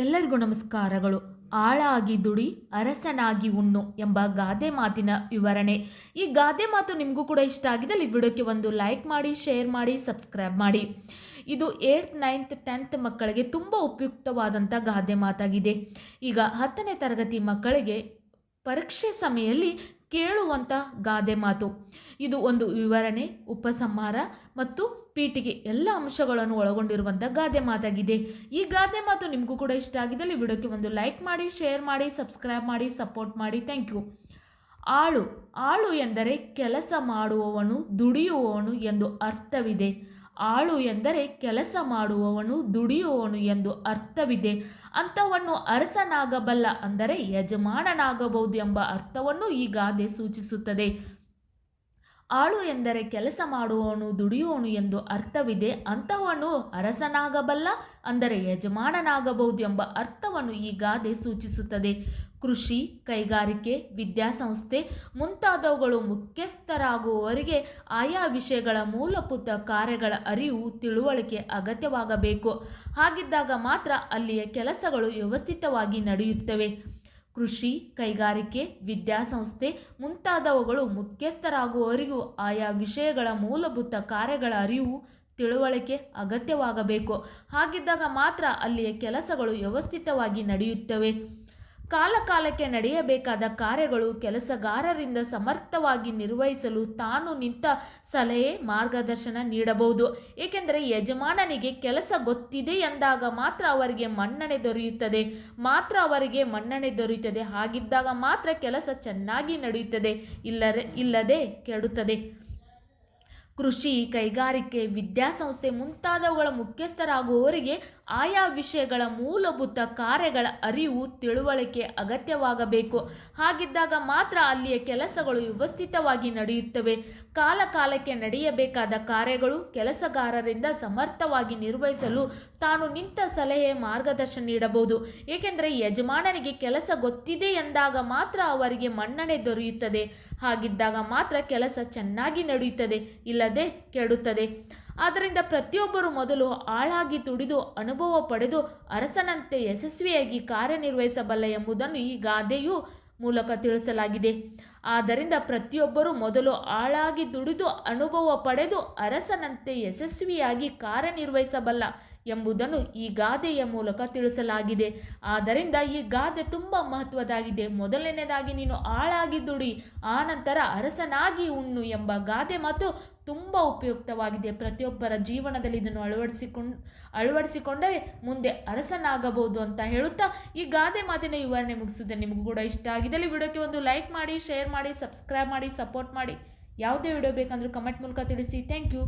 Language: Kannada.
ಎಲ್ಲರಿಗೂ ನಮಸ್ಕಾರಗಳು. ಆಳಾಗಿ ದುಡಿ ಅರಸನಾಗಿ ಉಣ್ಣು ಎಂಬ ಗಾದೆ ಮಾತಿನ ವಿವರಣೆ. ಈ ಗಾದೆ ಮಾತು ನಿಮಗೂ ಕೂಡ ಇಷ್ಟ ಆಗಿದ್ದಲ್ಲಿ ವಿಡಿಯೋಕ್ಕೆ ಒಂದು ಲೈಕ್ ಮಾಡಿ, ಶೇರ್ ಮಾಡಿ, ಸಬ್ಸ್ಕ್ರೈಬ್ ಮಾಡಿ. ಇದು 8th 9th 10th ಮಕ್ಕಳಿಗೆ ತುಂಬ ಉಪಯುಕ್ತವಾದಂಥ ಗಾದೆ ಮಾತಾಗಿದೆ. ಈಗ 10ನೇ ತರಗತಿ ಮಕ್ಕಳಿಗೆ ಪರೀಕ್ಷೆ ಸಮಯದಲ್ಲಿ ಕೇಳುವಂಥ ಗಾದೆ ಮಾತು. ಇದು ಒಂದು ವಿವರಣೆ, ಉಪಸಂಹಾರ ಮತ್ತು ಪೀಠಿಗೆ ಎಲ್ಲ ಅಂಶಗಳನ್ನು ಒಳಗೊಂಡಿರುವಂಥ ಗಾದೆ ಮಾತಾಗಿದೆ. ಈ ಗಾದೆ ಮಾತು ನಿಮಗೂ ಕೂಡ ಇಷ್ಟ ಆಗಿದ್ದಲ್ಲಿ ವಿಡಿಯೋಕ್ಕೆ ಒಂದು ಲೈಕ್ ಮಾಡಿ, ಶೇರ್ ಮಾಡಿ, ಸಬ್ಸ್ಕ್ರೈಬ್ ಮಾಡಿ, ಸಪೋರ್ಟ್ ಮಾಡಿ. Thank you. ಆಳು ಆಳು ಎಂದರೆ ಕೆಲಸ ಮಾಡುವವನು, ದುಡಿಯುವವನು ಎಂದು ಅರ್ಥವಿದೆ. ಆಳು ಎಂದರೆ ಕೆಲಸ ಮಾಡುವವನು, ದುಡಿಯುವವನು ಎಂದು ಅರ್ಥವಿದೆ. ಅಂಥವನ್ನು ಅರಸನಾಗಬಲ್ಲ ಅಂದರೆ ಯಜಮಾನನಾಗಬಹುದು ಎಂಬ ಅರ್ಥವನ್ನು ಈ ಗಾದೆ ಸೂಚಿಸುತ್ತದೆ. ಆಳು ಎಂದರೆ ಕೆಲಸ ಮಾಡುವವನು, ದುಡಿಯುವವನು ಎಂದು ಅರ್ಥವಿದೆ. ಅಂತಹವನು ಅರಸನಾಗಬಲ್ಲ ಅಂದರೆ ಯಜಮಾನನಾಗಬಹುದು ಎಂಬ ಅರ್ಥವನ್ನು ಈ ಗಾದೆ ಸೂಚಿಸುತ್ತದೆ. ಕೃಷಿ, ಕೈಗಾರಿಕೆ, ವಿದ್ಯಾಸಂಸ್ಥೆ ಮುಂತಾದವುಗಳು ಮುಖ್ಯಸ್ಥರಾಗುವವರಿಗೆ ಆಯಾ ವಿಷಯಗಳ ಮೂಲಭೂತ ಕಾರ್ಯಗಳ ಅರಿವು, ತಿಳುವಳಿಕೆ ಅಗತ್ಯವಾಗಬೇಕು. ಹಾಗಿದ್ದಾಗ ಮಾತ್ರ ಅಲ್ಲಿಯ ಕೆಲಸಗಳು ವ್ಯವಸ್ಥಿತವಾಗಿ ನಡೆಯುತ್ತವೆ. ಕೃಷಿ, ಕೈಗಾರಿಕೆ, ವಿದ್ಯಾಸಂಸ್ಥೆ ಮುಂತಾದವುಗಳು ಮುಖ್ಯಸ್ಥರಾಗುವವರಿಗೂ ಆಯಾ ವಿಷಯಗಳ ಮೂಲಭೂತ ಕಾರ್ಯಗಳ ಅರಿವು, ತಿಳುವಳಿಕೆ ಅಗತ್ಯವಾಗಬೇಕು. ಹಾಗಿದ್ದಾಗ ಮಾತ್ರ ಅಲ್ಲಿಯ ಕೆಲಸಗಳು ವ್ಯವಸ್ಥಿತವಾಗಿ ನಡೆಯುತ್ತವೆ. ಕಾಲಕಾಲಕ್ಕೆ ನಡೆಯಬೇಕಾದ ಕಾರ್ಯಗಳು ಕೆಲಸಗಾರರಿಂದ ಸಮರ್ಥವಾಗಿ ನಿರ್ವಹಿಸಲು ತಾನು ನಿಂತ ಸಲಹೆ, ಮಾರ್ಗದರ್ಶನ ನೀಡಬಹುದು. ಏಕೆಂದರೆ ಯಜಮಾನನಿಗೆ ಕೆಲಸ ಗೊತ್ತಿದೆ ಎಂದಾಗ ಮಾತ್ರ ಅವರಿಗೆ ಮನ್ನಣೆ ದೊರೆಯುತ್ತದೆ. ಹಾಗಿದ್ದಾಗ ಮಾತ್ರ ಕೆಲಸ ಚೆನ್ನಾಗಿ ನಡೆಯುತ್ತದೆ, ಇಲ್ಲದೆ ಕೆಡುತ್ತದೆ. ಕೃಷಿ, ಕೈಗಾರಿಕೆ, ವಿದ್ಯಾಸಂಸ್ಥೆ ಮುಂತಾದವುಗಳ ಮುಖ್ಯಸ್ಥರಾಗುವವರಿಗೆ ಆಯಾ ವಿಷಯಗಳ ಮೂಲಭೂತ ಕಾರ್ಯಗಳ ಅರಿವು, ತಿಳುವಳಿಕೆ ಅಗತ್ಯವಾಗಬೇಕು. ಹಾಗಿದ್ದಾಗ ಮಾತ್ರ ಅಲ್ಲಿಯ ಕೆಲಸಗಳು ವ್ಯವಸ್ಥಿತವಾಗಿ ನಡೆಯುತ್ತವೆ. ಕಾಲಕಾಲಕ್ಕೆ ನಡೆಯಬೇಕಾದ ಕಾರ್ಯಗಳು ಕೆಲಸಗಾರರಿಂದ ಸಮರ್ಥವಾಗಿ ನಿರ್ವಹಿಸಲು ತಾನು ನಿಂತ ಸಲಹೆ, ಮಾರ್ಗದರ್ಶನ ನೀಡಬಹುದು. ಏಕೆಂದರೆ ಯಜಮಾನನಿಗೆ ಕೆಲಸ ಗೊತ್ತಿದೆ ಎಂದಾಗ ಮಾತ್ರ ಅವರಿಗೆ ಮನ್ನಣೆ ದೊರೆಯುತ್ತದೆ. ಹಾಗಿದ್ದಾಗ ಮಾತ್ರ ಕೆಲಸ ಚೆನ್ನಾಗಿ ನಡೆಯುತ್ತದೆ, ಇಲ್ಲದೆ ಕೆಡುತ್ತದೆ. ಆದ್ದರಿಂದ ಪ್ರತಿಯೊಬ್ಬರು ಮೊದಲು ಆಳಾಗಿ ದುಡಿದು ಅನುಭವ ಪಡೆದು ಅರಸನಂತೆ ಯಶಸ್ವಿಯಾಗಿ ಕಾರ್ಯನಿರ್ವಹಿಸಬಲ್ಲ ಎಂಬುದನ್ನು ಈ ಗಾದೆಯು ಮೂಲಕ ತಿಳಿಸಲಾಗಿದೆ. ಆದ್ದರಿಂದ ಪ್ರತಿಯೊಬ್ಬರು ಮೊದಲು ಆಳಾಗಿ ದುಡಿದು ಅನುಭವ ಪಡೆದು ಅರಸನಂತೆ ಯಶಸ್ವಿಯಾಗಿ ಕಾರ್ಯನಿರ್ವಹಿಸಬಲ್ಲ ಎಂಬುದನ್ನು ಈ ಗಾದೆಯ ಮೂಲಕ ತಿಳಿಸಲಾಗಿದೆ. ಆದ್ದರಿಂದ ಈ ಗಾದೆ ತುಂಬ ಮಹತ್ವದಾಗಿದೆ. ಮೊದಲನೇದಾಗಿ ನೀನು ಆಳಾಗಿ ದುಡಿ, ಆನಂತರ ಅರಸನಾಗಿ ಉಣ್ಣು ಎಂಬ ಗಾದೆ ಮಾತು ತುಂಬ ಉಪಯುಕ್ತವಾಗಿದೆ. ಪ್ರತಿಯೊಬ್ಬರ ಜೀವನದಲ್ಲಿ ಇದನ್ನು ಅಳವಡಿಸಿಕೊಂಡರೆ ಮುಂದೆ ಅರಸನಾಗಬಹುದು ಅಂತ ಹೇಳುತ್ತಾ ಈ ಗಾದೆ ಮಾತಿನ ವಿವರಣೆ ಮುಗಿಸುತ್ತೆ. ನಿಮಗೂ ಕೂಡ ಇಷ್ಟ ಆಗಿದ್ದಲ್ಲಿ ವಿಡಿಯೋಕ್ಕೆ ಒಂದು ಲೈಕ್ ಮಾಡಿ, ಶೇರ್ ಮಾಡಿ, ಸಬ್ಸ್ಕ್ರೈಬ್ ಮಾಡಿ, ಸಪೋರ್ಟ್ ಮಾಡಿ. ಯಾವುದೇ ವಿಡಿಯೋ ಬೇಕಂದ್ರೂ ಕಮೆಂಟ್ ಮೂಲಕ ತಿಳಿಸಿ. Thank you.